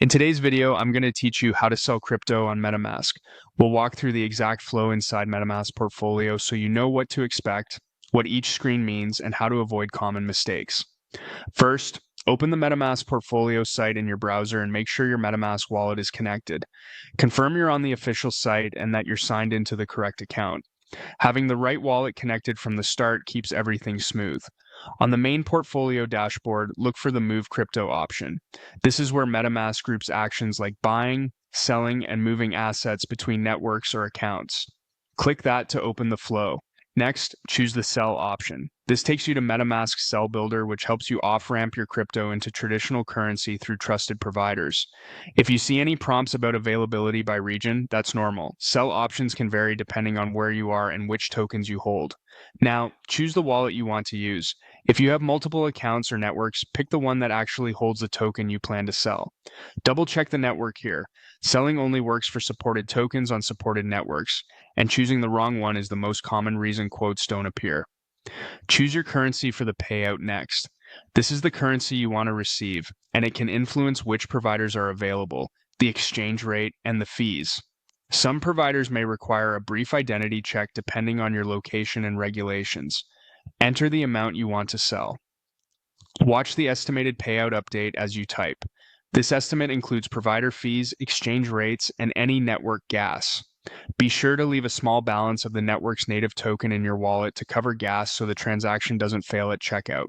In today's video, I'm going to teach you how to sell crypto on MetaMask. We'll walk through the exact flow inside MetaMask portfolio so you know what to expect, what each screen means, and how to avoid common mistakes. First, open the MetaMask portfolio site in your browser and make sure your MetaMask wallet is connected. Confirm you're on the official site and that you're signed into the correct account. Having the right wallet connected from the start keeps everything smooth. On the main portfolio dashboard, look for the Move Crypto option. This is where MetaMask groups actions like buying, selling, and moving assets between networks or accounts. Click that to open the flow. Next, choose the Sell option. This takes you to MetaMask's Sell Builder, which helps you off-ramp your crypto into traditional currency through trusted providers. If you see any prompts about availability by region, that's normal. Sell options can vary depending on where you are and which tokens you hold. Now, choose the wallet you want to use. If you have multiple accounts or networks, pick the one that actually holds the token you plan to sell. Double check the network here. Selling only works for supported tokens on supported networks, and choosing the wrong one is the most common reason quotes don't appear. Choose your currency for the payout next. This is the currency you want to receive, and it can influence which providers are available, the exchange rate, and the fees. Some providers may require a brief identity check depending on your location and regulations. Enter the amount you want to sell. Watch the estimated payout update as you type. This estimate includes provider fees, exchange rates, and any network gas. Be sure to leave a small balance of the network's native token in your wallet to cover gas so the transaction doesn't fail at checkout.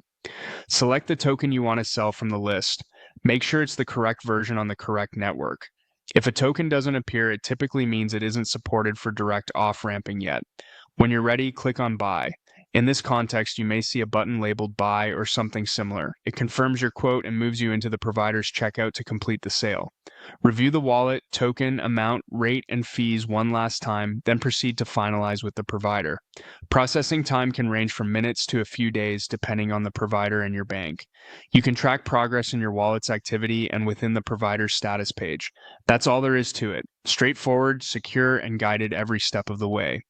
Select the token you want to sell from the list. Make sure it's the correct version on the correct network. If a token doesn't appear, it typically means it isn't supported for direct off-ramping yet. When you're ready, click on Buy. In this context, you may see a button labeled Buy or something similar. It confirms your quote and moves you into the provider's checkout to complete the sale. Review the wallet, token, amount, rate, and fees one last time, then proceed to finalize with the provider. Processing time can range from minutes to a few days depending on the provider and your bank. You can track progress in your wallet's activity and within the provider's status page. That's all there is to it. Straightforward, secure, and guided every step of the way.